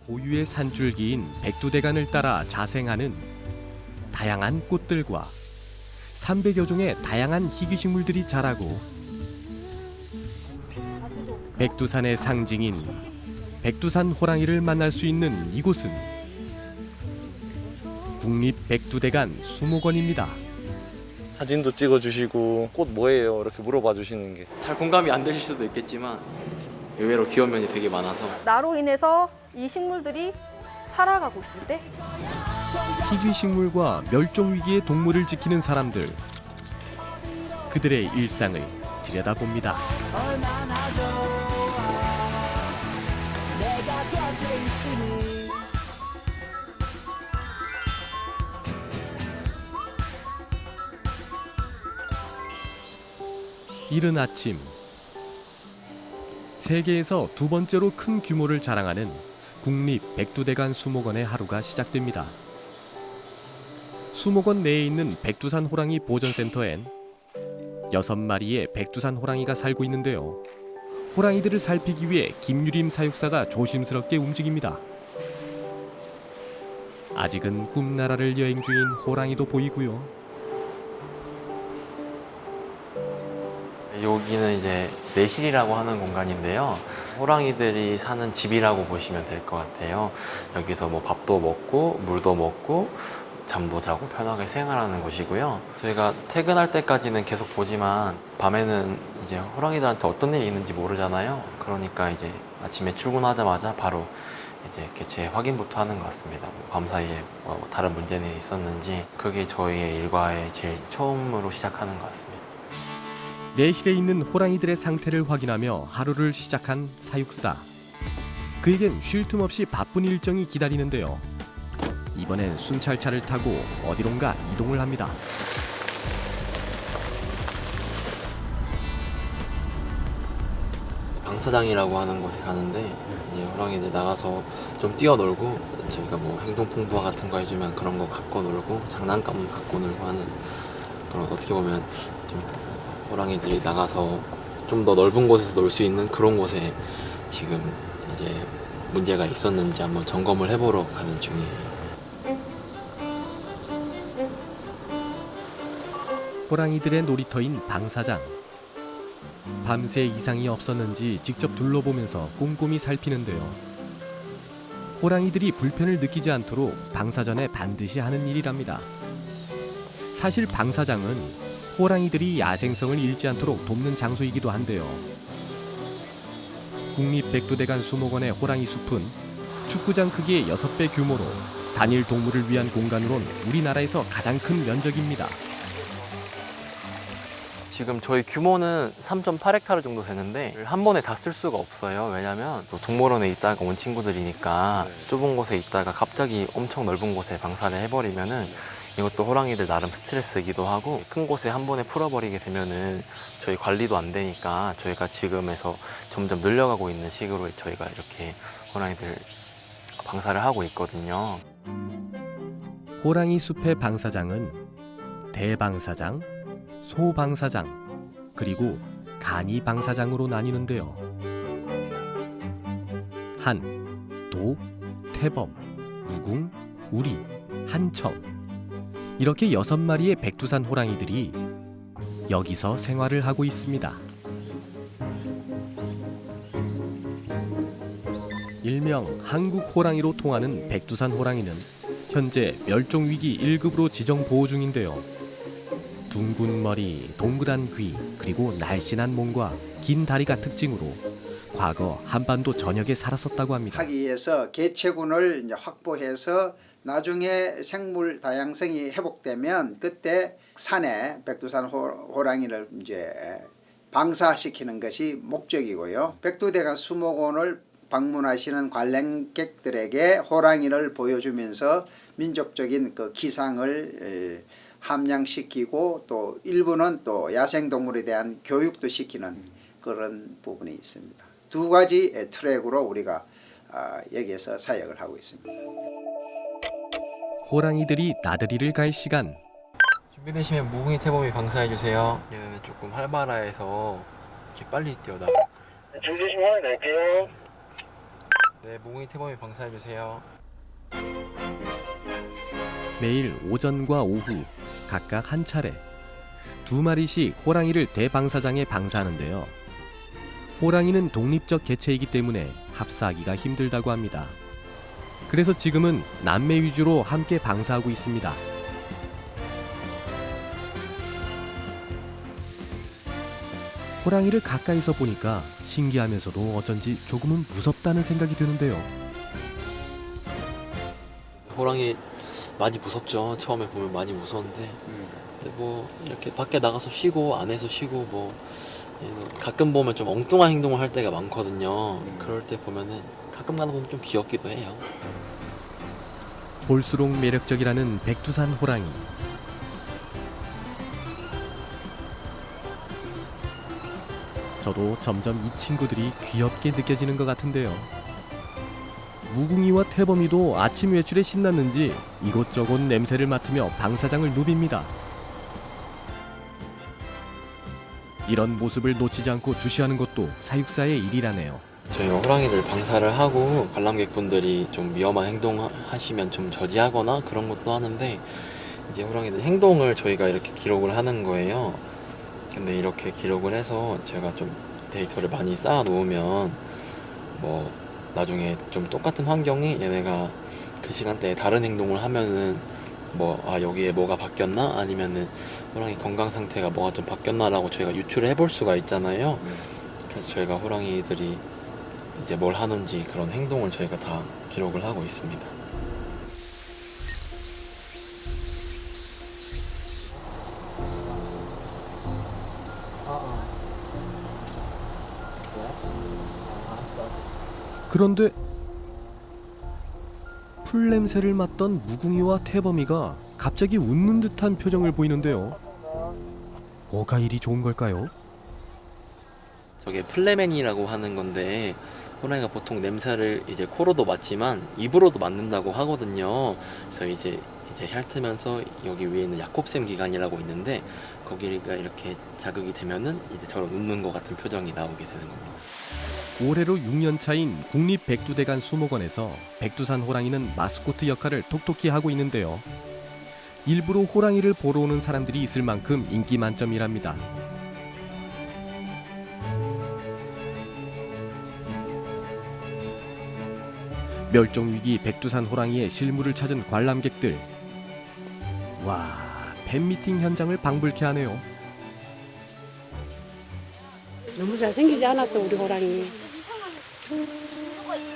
고유의 산줄기인 백두대간을 따라 자생하는 다양한 꽃들과 300여 종의 다양한 희귀식물들이 자라고 백두산의 상징인 백두산 호랑이를 만날 수 있는 이곳은 국립백두대간 수목원입니다. 사진도 찍어주시고 꽃 뭐예요? 이렇게 물어봐 주시는 게 잘 공감이 안 되실 수도 있겠지만 의외로 귀여운 면이 되게 많아서 나로 인해서 이 식물들이 살아가고 있을 때 희귀식물과 멸종위기의 동물을 지키는 사람들, 그들의 일상을 들여다봅니다. 이른 아침, 세계에서 두 번째로 큰 규모를 자랑하는 국립 백두대간 수목원의 하루가 시작됩니다. 수목원 내에 있는 백두산 호랑이 보전센터엔 6마리의 백두산 호랑이가 살고 있는데요. 호랑이들을 살피기 위해 김유림 사육사가 조심스럽게 움직입니다. 아직은 꿈나라를 여행 중인 호랑이도 보이고요. 여기는 이제 내실이라고 하는 공간인데요. 호랑이들이 사는 집이라고 보시면 될 것 같아요. 여기서 뭐 밥도 먹고 물도 먹고 잠도 자고 편하게 생활하는 곳이고요. 저희가 퇴근할 때까지는 계속 보지만 밤에는 이제 호랑이들한테 어떤 일이 있는지 모르잖아요. 그러니까 이제 아침에 출근하자마자 바로 이제 개체 확인부터 하는 것 같습니다. 밤 사이에 뭐 다른 문제는 있었는지 그게 저희의 일과의 제일 처음으로 시작하는 것 같습니다. 내실에 있는 호랑이들의 상태를 확인하며 하루를 시작한 사육사. 그에겐 쉴 틈 없이 바쁜 일정이 기다리는데요. 이번엔 순찰차를 타고 어디론가 이동을 합니다. 방사장이라고 하는 곳에 가는데 이제 호랑이들 나가서 좀 뛰어놀고 저희가 뭐 행동풍부화 같은 거 해주면 그런 거 갖고 놀고 장난감 갖고 놀고 하는 그런 어떻게 보면 좀 호랑이들이 나가서 좀 더 넓은 곳에서 놀 수 있는 그런 곳에 지금 이제 문제가 있었는지 한번 점검을 해보러 가는 중이에요. 호랑이들의 놀이터인 방사장. 밤새 이상이 없었는지 직접 둘러보면서 꼼꼼히 살피는데요. 호랑이들이 불편을 느끼지 않도록 방사전에 반드시 하는 일이랍니다. 사실 방사장은 호랑이들이 야생성을 잃지 않도록 돕는 장소이기도 한데요. 국립백두대간 수목원의 호랑이 숲은 축구장 크기의 6배 규모로 단일 동물을 위한 공간으론 우리나라에서 가장 큰 면적입니다. 지금 저희 규모는 3.8헥타르 정도 되는데 한 번에 다 쓸 수가 없어요. 왜냐면 또 동물원에 있다가 온 친구들이니까 좁은 곳에 있다가 갑자기 엄청 넓은 곳에 방사를 해버리면은 이것도 호랑이들 나름 스트레스이기도 하고 큰 곳에 한 번에 풀어버리게 되면은 저희 관리도 안 되니까 저희가 지금에서 점점 늘려가고 있는 식으로 저희가 이렇게 호랑이들 방사를 하고 있거든요. 호랑이 숲의 방사장은 대방사장, 소방사장, 그리고 간이방사장으로 나뉘는데요. 한, 도, 태범, 무궁, 우리, 한청 이렇게 6마리의 백두산 호랑이들이 여기서 생활을 하고 있습니다. 일명 한국 호랑이로 통하는 백두산 호랑이는 현재 멸종위기 1급으로 지정 보호 중인데요. 둥근 머리, 동그란 귀, 그리고 날씬한 몸과 긴 다리가 특징으로 과거 한반도 전역에 살았었다고 합니다. 하기 위해서 개체군을 이제 확보해서 나중에 생물 다양성이 회복되면 그때 산에 백두산 호랑이를 이제 방사시키는 것이 목적이고요. 백두대간 수목원을 방문하시는 관람객들에게 호랑이를 보여주면서 민족적인 그 기상을 함양시키고 또 일부는 또 야생동물에 대한 교육도 시키는 그런 부분이 있습니다. 두 가지 트랙으로 우리가 여기에서 사역을 하고 있습니다. 호랑이들이 나들이를 갈 시간. 준비되시면 무궁이 태범이 방사해주세요. 얘네는 조금 활발해서 이렇게 빨리 뛰어나가. 준비 좀 해야 될게요. 네, 무궁이 태범이 방사해 주세요. 매일 오전과 오후 각각 한 차례 2마리씩 호랑이를 대방사장에 방사하는데요. 호랑이는 독립적 개체이기 때문에 합사하기가 힘들다고 합니다. 그래서 지금은 남매 위주로 함께 방사하고 있습니다. 호랑이를 가까이서 보니까 신기하면서도 어쩐지 조금은 무섭다는 생각이 드는데요. 호랑이 많이 무섭죠. 처음에 보면 많이 무서운데 근데 뭐 이렇게 밖에 나가서 쉬고 안에서 쉬고 뭐 가끔 보면 좀 엉뚱한 행동을 할 때가 많거든요. 그럴 때 보면은 가끔 가다 보면 좀 귀엽기도 해요. 볼수록 매력적이라는 백두산 호랑이. 저도 점점 이 친구들이 귀엽게 느껴지는 것 같은데요. 무궁이와 태범이도 아침 외출에 신났는지 이곳저곳 냄새를 맡으며 방사장을 누빕니다. 이런 모습을 놓치지 않고 주시하는 것도 사육사의 일이라네요. 저희가 호랑이들 방사를 하고 관람객분들이 좀 위험한 행동 하시면 좀 저지하거나 그런 것도 하는데 이제 호랑이들 행동을 저희가 이렇게 기록을 하는 거예요. 근데 이렇게 기록을 해서 제가 좀 데이터를 많이 쌓아 놓으면 뭐 나중에 좀 똑같은 환경이 얘네가 그 시간대에 다른 행동을 하면은 뭐 여기에 뭐가 바뀌었나 아니면은 호랑이 건강 상태가 뭐가 좀 바뀌었나라고 저희가 유추를 해볼 수가 있잖아요. 그래서 저희가 호랑이들이 이제 뭘 하는지 그런 행동을 저희가 다 기록을 하고 있습니다. 그런데 풀 냄새를 맡던 무궁이와 태범이가 갑자기 웃는 듯한 표정을 보이는데요. 뭐가 이리 좋은 걸까요? 저게 플레멘이라고 하는 건데 호랑이가 보통 냄새를 이제 코로도 맡지만 입으로도 맡는다고 하거든요. 그래서 이제 핥으면서 여기 위에 있는 야콥셈 기관이라고 있는데 거기가 이렇게 자극이 되면은 이제 저런 웃는 것 같은 표정이 나오게 되는 겁니다. 올해로 6년 차인 국립백두대간 수목원에서 백두산 호랑이는 마스코트 역할을 톡톡히 하고 있는데요. 일부러 호랑이를 보러 오는 사람들이 있을 만큼 인기 만점이랍니다. 멸종위기 백두산 호랑이의 실물을 찾은 관람객들. 와, 팬미팅 현장을 방불케 하네요. 너무 잘생기지 않았어 우리 호랑이.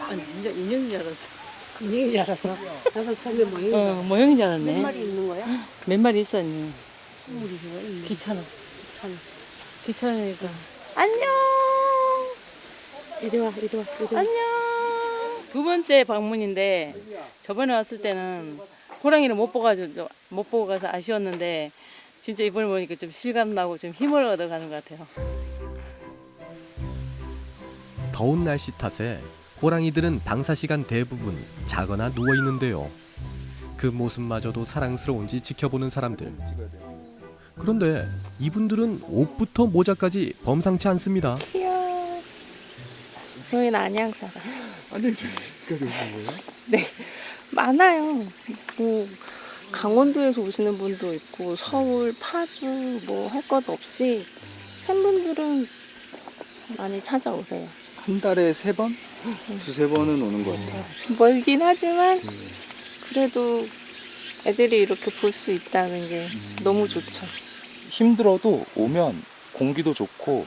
아니 진짜 인형인 줄 알았어. 인형인 줄 알았어. 나도 처음에 모형인 줄 알았어. 모형인 줄 알았네. 몇 마리 있는 거야? 몇 마리 있었니? 우리 집에 있네. 귀찮아. 참. 귀찮으니까. 안녕. 이리 와, 이리 와, 이리 와. 안녕. 두 번째 방문인데 저번에 왔을 때는 호랑이를 못 보고 가서 아쉬웠는데 진짜 이번에 보니까 좀 실감 나고 좀 힘을 얻어가는 것 같아요. 더운 날씨 탓에 호랑이들은 방사 시간 대부분 자거나 누워 있는데요. 그 모습마저도 사랑스러운지 지켜보는 사람들. 그런데 이분들은 옷부터 모자까지 범상치 않습니다. 귀여워. 저희는 안양 살아요. 안양까지 오신 거예요? 네, 많아요. 뭐 강원도에서 오시는 분도 있고 서울, 파주 뭐 할 것 없이 팬분들은 많이 찾아오세요. 한 달에 3번? 두세 번은 오는 것 같아요. 멀긴 하지만 그래도 애들이 이렇게 볼 수 있다는 게 너무 좋죠. 힘들어도 오면 공기도 좋고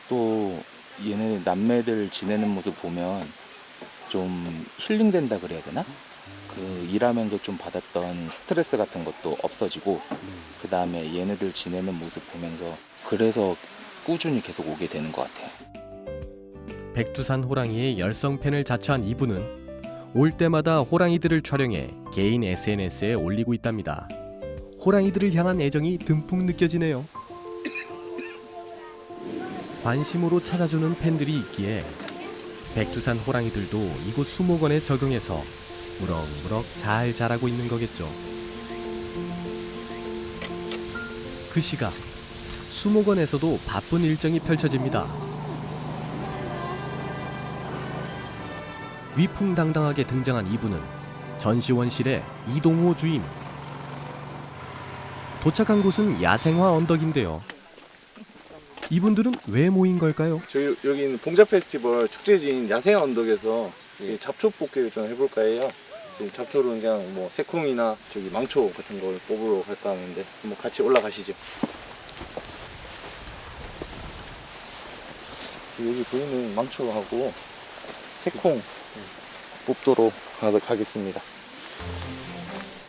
또 얘네 남매들 지내는 모습 보면 좀 힐링된다 그래야 되나? 그 일하면서 좀 받았던 스트레스 같은 것도 없어지고 그 다음에 얘네들 지내는 모습 보면서 그래서 꾸준히 계속 오게 되는 것 같아요. 백두산 호랑이의 열성 팬을 자처한 이분은 올 때마다 호랑이들을 촬영해 개인 SNS에 올리고 있답니다. 호랑이들을 향한 애정이 듬뿍 느껴지네요. 관심으로 찾아주는 팬들이 있기에 백두산 호랑이들도 이곳 수목원에 적응해서 무럭무럭 잘 자라고 있는 거겠죠. 그 시각 수목원에서도 바쁜 일정이 펼쳐집니다. 위풍당당하게 등장한 이분은 전시원실의 이동호 주임. 도착한 곳은 야생화 언덕인데요. 이분들은 왜 모인 걸까요? 저희 여기는 봉자 페스티벌 축제지인 야생 언덕에서 이 잡초 뽑기를 좀 해볼까 해요. 잡초는 그냥 뭐 새콩이나 저기 망초 같은 걸 뽑으러 갈까 하는데 한번 같이 올라가시죠. 여기 보이는 망초하고 새콩 뽑도록 하겠습니다.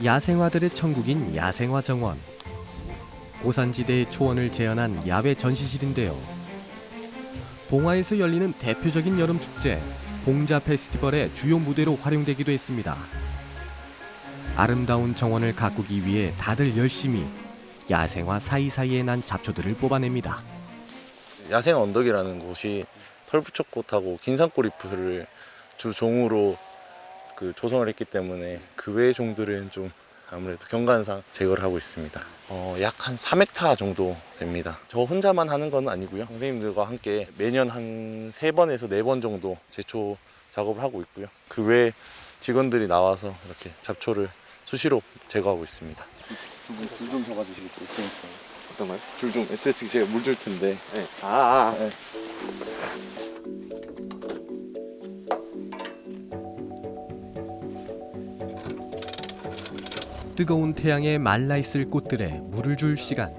야생화들의 천국인 야생화 정원. 고산지대의 초원을 재현한 야외 전시실인데요. 봉화에서 열리는 대표적인 여름 축제 봉자 페스티벌의 주요 무대로 활용되기도 했습니다. 아름다운 정원을 가꾸기 위해 다들 열심히 야생화 사이사이에 난 잡초들을 뽑아냅니다. 야생 언덕이라는 곳이 털부처꽃하고 긴산꼬리풀을 주 종으로 조성을 했기 때문에 그 외의 종들은 좀 아무래도 경관상 제거를 하고 있습니다. 약 한 3헥타 정도 됩니다. 저 혼자만 하는 건 아니고요. 선생님들과 함께 매년 한 3번에서 4번 정도 제초 작업을 하고 있고요. 그 외에 직원들이 나와서 이렇게 잡초를 수시로 제거하고 있습니다. 줄 좀 잡아주시겠어요? 어떤 거요? 줄 좀 SSG 제가 물 줄 텐데. 네. 네. 뜨거운 태양에 말라있을 꽃들에 물을 줄 시간.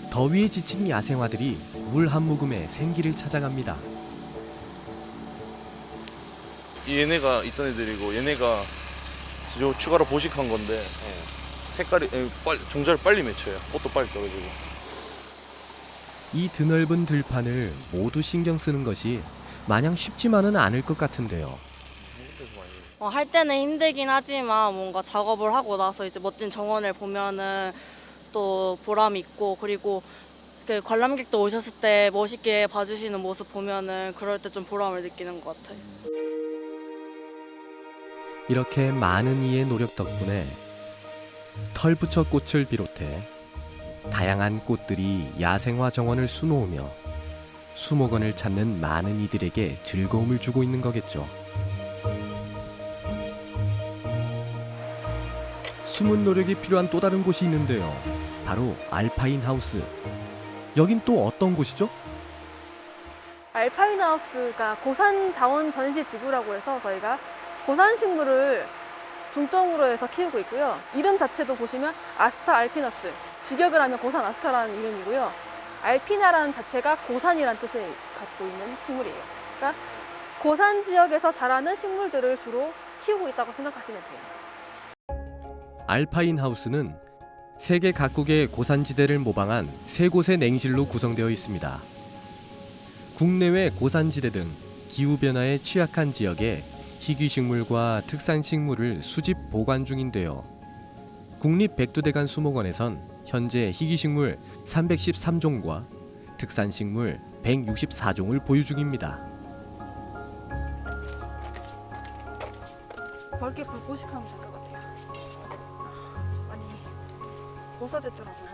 더위에 지친 야생화들이 물 한 모금에 생기를 찾아갑니다. 얘네가 있던 애들이고 얘네가 추가로 보식한 건데 색깔이 종자를 빨리 맺혀요. 꽃도 빨리 떨어지고. 이 드넓은 들판을 모두 신경 쓰는 것이 마냥 쉽지만은 않을 것 같은데요. 할 때는 힘들긴 하지만 뭔가 작업을 하고 나서 이제 멋진 정원을 보면은 또 보람이 있고, 그리고 그 관람객도 오셨을 때 멋있게 봐주시는 모습 보면은 그럴 때 좀 보람을 느끼는 것 같아요. 이렇게 많은 이의 노력 덕분에 털부처 꽃을 비롯해 다양한 꽃들이 야생화 정원을 수놓으며 수목원을 찾는 많은 이들에게 즐거움을 주고 있는 거겠죠. 숨은 노력이 필요한 또 다른 곳이 있는데요. 바로 알파인 하우스. 여긴 또 어떤 곳이죠? 알파인 하우스가 고산 자원 전시 지구라고 해서 저희가 고산 식물을 중점으로 해서 키우고 있고요. 이름 자체도 보시면 아스타 알피너스, 직역을 하면 고산 아스타라는 이름이고요. 알피나라는 자체가 고산이라는 뜻을 갖고 있는 식물이에요. 그러니까 고산 지역에서 자라는 식물들을 주로 키우고 있다고 생각하시면 돼요. 알파인 하우스는 세계 각국의 고산지대를 모방한 3곳의 냉실로 구성되어 있습니다. 국내외 고산지대 등 기후변화에 취약한 지역에 희귀식물과 특산식물을 수집 보관 중인데요. 국립백두대간 수목원에선 현재 희귀식물 313종과 특산식물 164종을 보유 중입니다. 넓게 불포식하면 될 것 같아요. 많이 고사됐더라고요.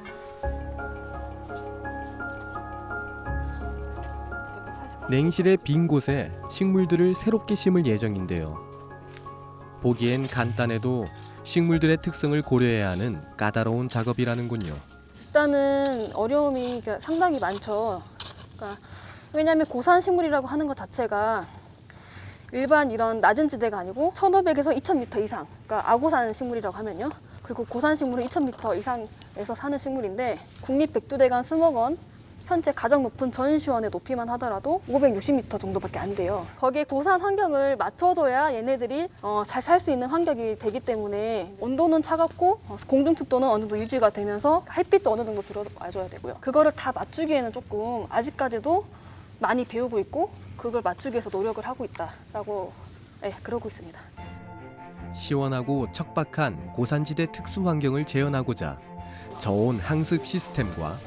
냉실의 빈 곳에 식물들을 새롭게 심을 예정인데요. 보기엔 간단해도 식물들의 특성을 고려해야 하는 까다로운 작업이라는군요. 일단은 어려움이 상당히 많죠. 그러니까 왜냐하면 고산 식물이라고 하는 것 자체가 일반 이런 낮은 지대가 아니고 1500에서 2000m 이상, 그러니까 아고산 식물이라고 하면요. 그리고 고산 식물은 2000m 이상에서 사는 식물인데 국립백두대간 수목원 현재 가장 높은 전시원의 높이만 하더라도 560m 정도밖에 안 돼요. 거기에 고산 환경을 맞춰줘야 얘네들이 잘 살 수 있는 환경이 되기 때문에 온도는 차갑고 공중 습도는 어느 정도 유지가 되면서 햇빛도 어느 정도 들어와줘야 되고요. 그거를 다 맞추기에는 조금 아직까지도 많이 배우고 있고 그걸 맞추기 위해서 노력을 하고 있다라고 그러고 있습니다. 시원하고 척박한 고산지대 특수 환경을 재현하고자 저온 항습 시스템과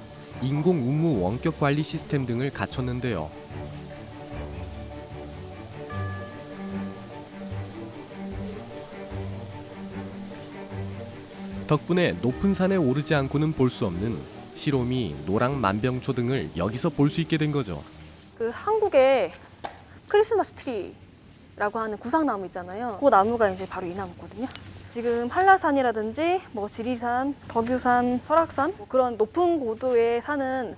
인공 운무 원격 관리 시스템 등을 갖췄는데요. 덕분에 높은 산에 오르지 않고는 볼 수 없는 시로미, 노랑 만병초 등을 여기서 볼 수 있게 된 거죠. 그 한국의 크리스마스 트리 한라산이라고 하는 구상나무 있잖아요. 그 나무가 이제 바로 이 나무거든요. 지금 한라산이라든지 뭐 지리산, 덕유산, 설악산 뭐 그런 높은 고도에 사는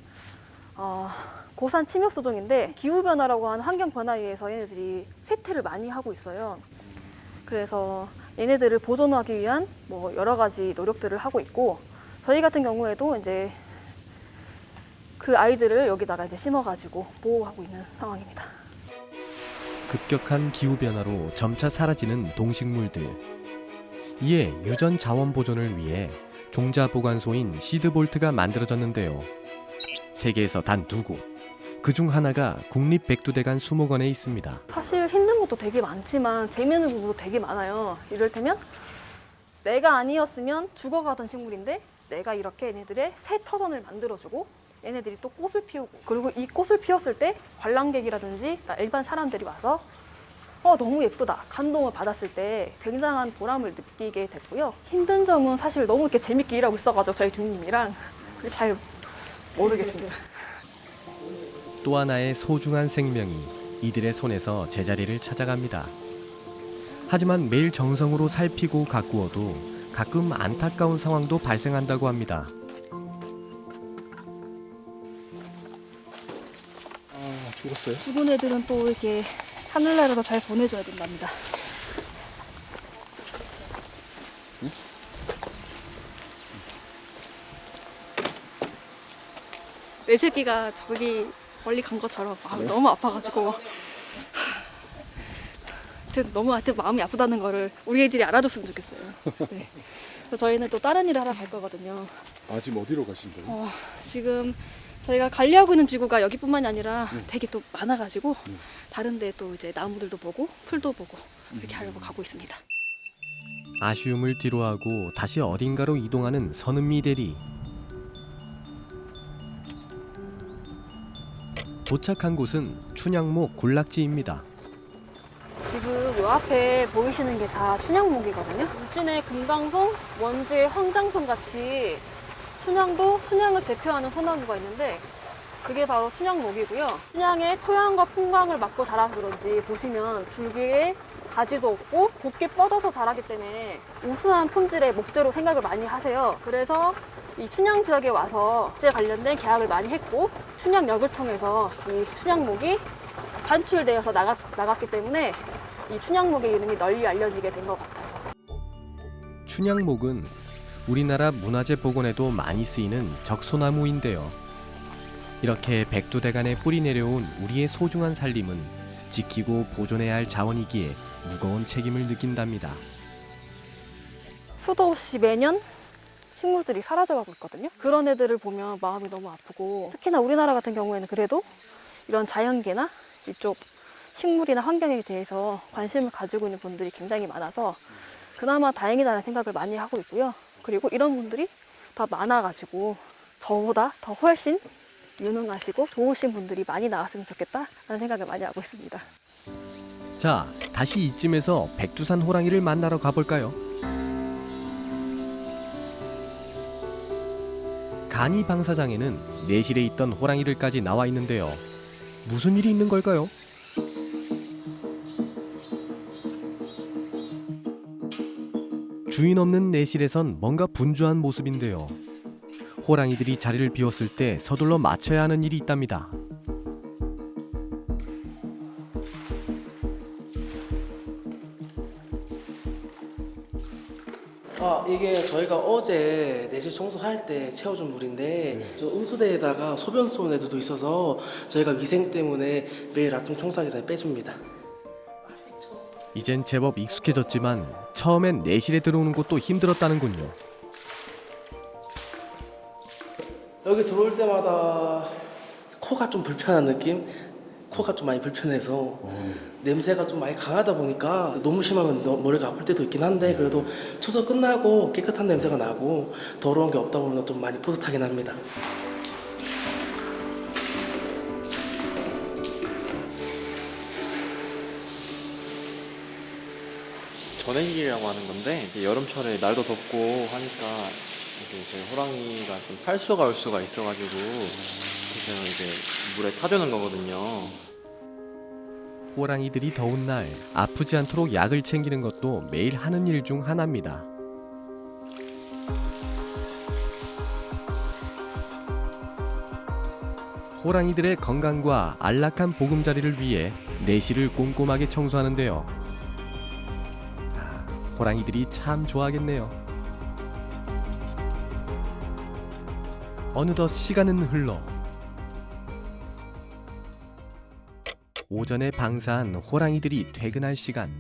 고산 침엽소종인데 기후변화라고 하는 환경변화에 의해서 얘네들이 쇠퇴를 많이 하고 있어요. 그래서 얘네들을 보존하기 위한 뭐 여러 가지 노력들을 하고 있고 저희 같은 경우에도 이제 그 아이들을 여기다가 이제 심어가지고 보호하고 있는 상황입니다. 급격한 기후변화로 점차 사라지는 동식물들. 이에 유전 자원 보존을 위해 종자 보관소인 시드볼트가 만들어졌는데요. 세계에서 단 2곳. 그중 하나가 국립백두대간 수목원에 있습니다. 사실 힘든 것도 되게 많지만 재미있는 부분도 되게 많아요. 이를테면 내가 아니었으면 죽어가던 식물인데 내가 이렇게 얘네들의 새 터전을 만들어주고 얘네들이 또 꽃을 피우고 그리고 이 꽃을 피웠을 때 관람객이라든지 일반 사람들이 와서 너무 예쁘다 감동을 받았을 때 굉장한 보람을 느끼게 됐고요. 힘든 점은 사실 너무 이렇게 재밌게 일하고 있어가지고 저희 두님이랑 잘 모르겠습니다. 또 하나의 소중한 생명이 이들의 손에서 제자리를 찾아갑니다. 하지만 매일 정성으로 살피고 가꾸어도 가끔 안타까운 상황도 발생한다고 합니다. 죽었어요? 죽은 애들은 또 이렇게 하늘나라로 잘 보내줘야 된답니다. 내 새끼가 저기 멀리 간 것처럼 마음이 너무 아파가지고 하여튼 마음이 아프다는 거를 우리 애들이 알아줬으면 좋겠어요. 네. 그래서 저희는 또 다른 일을 하러 갈 거거든요. 아, 지금 어디로 가신다고요? 지금 저희가 관리하고 있는 지구가 여기뿐만이 아니라 되게 또 많아가지고 다른 데 또 이제 나무들도 보고 풀도 보고 이렇게 하려고 가고 있습니다. 아쉬움을 뒤로하고 다시 어딘가로 이동하는 선은미 대리. 도착한 곳은 춘향목 군락지입니다. 지금 요 앞에 보이시는 게 다 춘향목이거든요. 울진의 금강송, 원주의 황장송 같이 춘향을 대표하는 소나무가 있는데 그게 바로 춘향목이고요. 춘향의 토양과 풍광을 맞고 자라서 그런지 보시면 줄기에 가지도 없고 곱게 뻗어서 자라기 때문에 우수한 품질의 목재로 생각을 많이 하세요. 그래서 이 춘향 지역에 와서 국제 관련된 계약을 많이 했고 춘향역을 통해서 이 춘향목이 반출되어서 나갔기 때문에 이 춘향목의 이름이 널리 알려지게 된 것 같아요. 춘향목은 우리나라 문화재 복원에도 많이 쓰이는 적소나무인데요. 이렇게 백두대간에 뿌리 내려온 우리의 소중한 살림은 지키고 보존해야 할 자원이기에 무거운 책임을 느낀답니다. 수도 없이 매년 식물들이 사라져가고 있거든요. 그런 애들을 보면 마음이 너무 아프고 특히나 우리나라 같은 경우에는 그래도 이런 자연계나 이쪽 식물이나 환경에 대해서 관심을 가지고 있는 분들이 굉장히 많아서 그나마 다행이다라는 생각을 많이 하고 있고요. 그리고 이런 분들이 더 많아가지고 저보다 더 훨씬 유능하시고 좋으신 분들이 많이 나왔으면 좋겠다라는 생각을 많이 하고 있습니다. 자, 다시 이쯤에서 백두산 호랑이를 만나러 가볼까요? 간이 방사장에는 내실에 있던 호랑이들까지 나와 있는데요. 무슨 일이 있는 걸까요? 주인 없는 내실에선 뭔가 분주한 모습인데요. 호랑이들이 자리를 비웠을 때 서둘러 마쳐야 하는 일이 있답니다. 이게 저희가 어제 내실 청소할 때 채워준 물인데 저 음수대에다가 소변 쏘는 애들도 있어서 저희가 위생 때문에 매일 아침 청소하기 전에 빼줍니다. 이젠 제법 익숙해졌지만 처음엔 내실에 들어오는 것도 힘들었다는군요. 여기 들어올 때마다 코가 좀 불편한 느낌? 코가 좀 많이 불편해서 냄새가 좀 많이 강하다 보니까 너무 심하면 머리가 아플 때도 있긴 한데 그래도 청소 끝나고 깨끗한 냄새가 나고 더러운 게 없다 보면 좀 많이 뿌듯하긴 합니다. 전해질이라고 하는 건데 이제 여름철에 날도 덥고 하니까 이제 저희 호랑이가 좀 탈수가 올 수가 있어가지고 그래서 이제 물에 타주는 거거든요. 호랑이들이 더운 날 아프지 않도록 약을 챙기는 것도 매일 하는 일 중 하나입니다. 호랑이들의 건강과 안락한 보금자리를 위해 내실을 꼼꼼하게 청소하는데요. 호랑이들이 참 좋아하겠네요. 어느덧 시간은 흘러 오전에 방사한 호랑이들이 퇴근할 시간.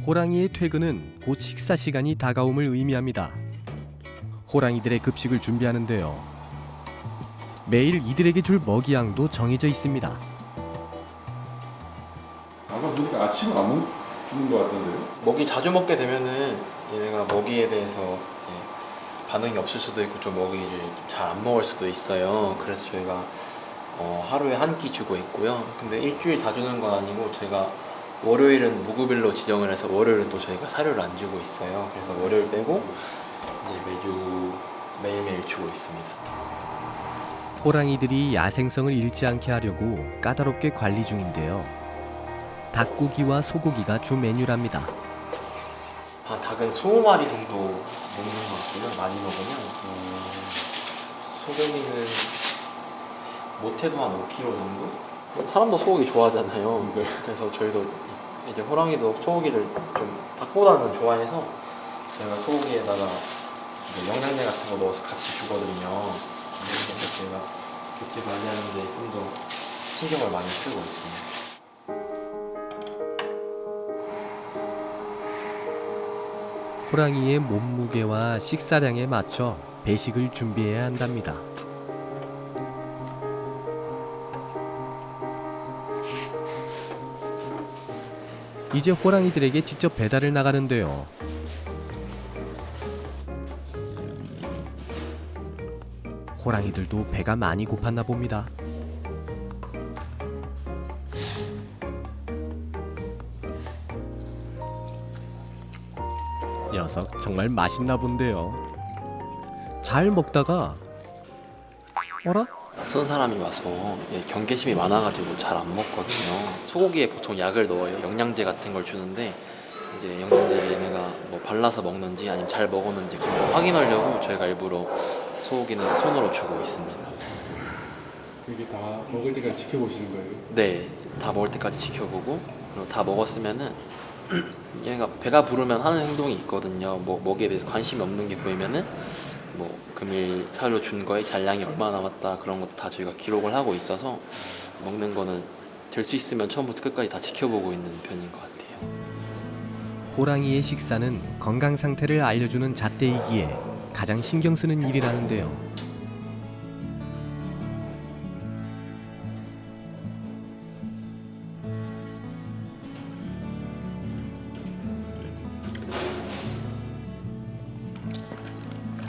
호랑이의 퇴근은 곧 식사 시간이 다가옴을 의미합니다. 호랑이들의 급식을 준비하는데요. 매일 이들에게 줄 먹이양도 정해져 있습니다. 아까 보니까 아침은 안 먹는 것 같던데요? 먹이 자주 먹게 되면은 얘네가 먹이에 대해서 이제 반응이 없을 수도 있고 좀 먹이를 잘 안 먹을 수도 있어요. 그래서 저희가 하루에 한 끼 주고 있고요. 근데 일주일 다 주는 건 아니고 제가 월요일은 무급일로 지정을 해서 월요일은 또 저희가 사료를 안 주고 있어요. 그래서 월요일 빼고 이제 매일매일 주고 있습니다. 호랑이들이 야생성을 잃지 않게 하려고 까다롭게 관리 중인데요. 닭고기와 소고기가 주 메뉴랍니다. 닭은 20마리 정도 먹는 것 같고요. 많이 먹으면 소고기는 못해도 한 5kg 정도? 사람도 소고기 좋아하잖아요. 그래서 저희도 이제 호랑이도 소고기를 좀 닭보다는 좋아해서 저희가 소고기에다가 이제 영양제 같은 거 넣어서 같이 주거든요. 그래서 저희가 교체 관리하는데 좀 더 신경을 많이 쓰고 있습니다. 호랑이의 몸무게와 식사량에 맞춰 배식을 준비해야 한답니다. 이제 호랑이들에게 직접 배달을 나가는데요. 호랑이들도 배가 많이 고팠나 봅니다. 녀석 정말 맛있나 본데요. 잘 먹다가 어라? 낯선 사람이 와서 경계심이 많아가지고 잘 안 먹거든요. 소고기에 보통 약을 넣어요. 영양제 같은 걸 주는데 이제 영양제를 얘네가 뭐 발라서 먹는지 아니면 잘 먹었는지 그런 거 확인하려고 저희가 일부러 소고기는 손으로 주고 있습니다. 이게 다 먹을 때까지 지켜보시는 거예요? 네, 다 먹을 때까지 지켜보고 그리고 다 먹었으면은 얘가 배가 부르면 하는 행동이 있거든요. 뭐 먹이에 대해서 관심이 없는 게 보이면은 뭐 금일 사료 준 거에 잔량이 얼마나 남았다 그런 것도 다 저희가 기록을 하고 있어서 먹는 거는 될 수 있으면 처음부터 끝까지 다 지켜보고 있는 편인 것 같아요. 호랑이의 식사는 건강 상태를 알려주는 잣대이기에 가장 신경 쓰는 일이라는데요.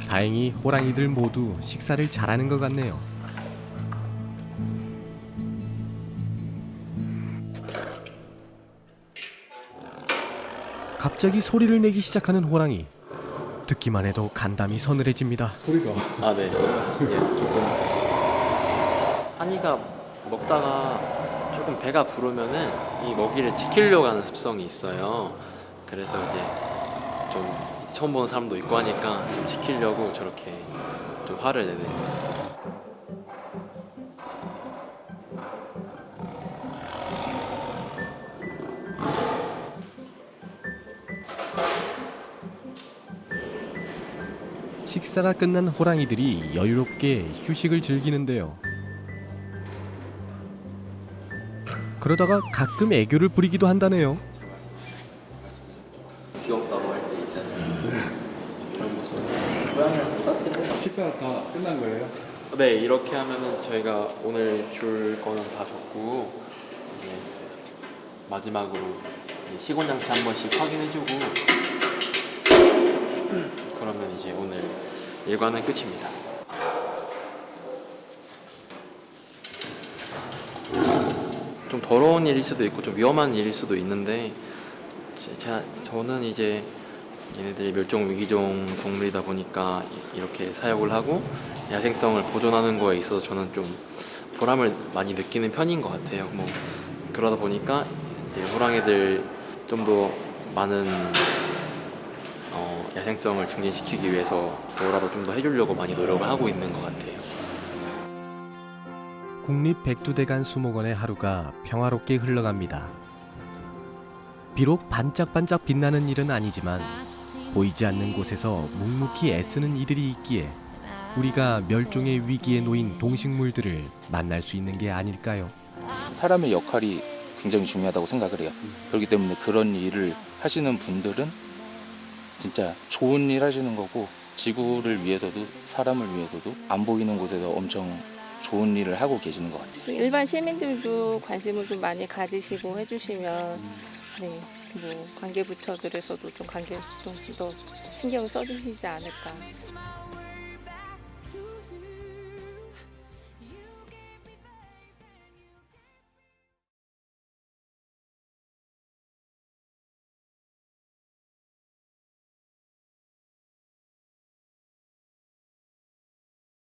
다행히 호랑이들 모두 식사를 잘하는 것 같네요. 갑자기 소리를 내기 시작하는 호랑이. 듣기만 해도 간담이 서늘해집니다. 소리가 네. 이제 조금 한이가 먹다가 조금 배가 부르면은 이 먹이를 지키려고 하는 습성이 있어요. 그래서 이제 좀 처음 보는 사람도 있고 하니까 좀 지키려고 저렇게 좀 화를 내네요. 식사가 끝난 호랑이들이 여유롭게 휴식을 즐기는데요. 그러다가 가끔 애교를 부리기도 한다네요. 귀엽다고 할 때 있잖아요. 그런 모습 고양이랑 똑같아서. 식사 다 끝난 거예요? 네, 이렇게 하면은 저희가 오늘 줄 거는 다 줬고 이제 마지막으로 시곤 장치 한 번씩 확인해주고 그러면 이제 오늘 일과는 끝입니다. 좀 더러운 일일 수도 있고 좀 위험한 일일 수도 있는데 저는 이제 얘네들이 멸종 위기종 동물이다 보니까 이렇게 사육을 하고 야생성을 보존하는 거에 있어서 저는 좀 보람을 많이 느끼는 편인 것 같아요. 뭐 그러다 보니까 이제 호랑이들 좀 더 많은 야생성을 증진시키기 위해서 뭐라도 좀 더 해주려고 많이 노력을 하고 있는 것 같아요. 국립백두대간 수목원의 하루가 평화롭게 흘러갑니다. 비록 반짝반짝 빛나는 일은 아니지만 보이지 않는 곳에서 묵묵히 애쓰는 이들이 있기에 우리가 멸종의 위기에 놓인 동식물들을 만날 수 있는 게 아닐까요? 사람의 역할이 굉장히 중요하다고 생각을 해요. 그렇기 때문에 그런 일을 하시는 분들은 진짜 좋은 일 하시는 거고, 지구를 위해서도 사람을 위해서도 안 보이는 곳에서 엄청 좋은 일을 하고 계시는 것 같아요. 일반 시민들도 관심을 좀 많이 가지시고 해주시면 네, 뭐 관계부처들에서도 좀 더 신경을 써주시지 않을까.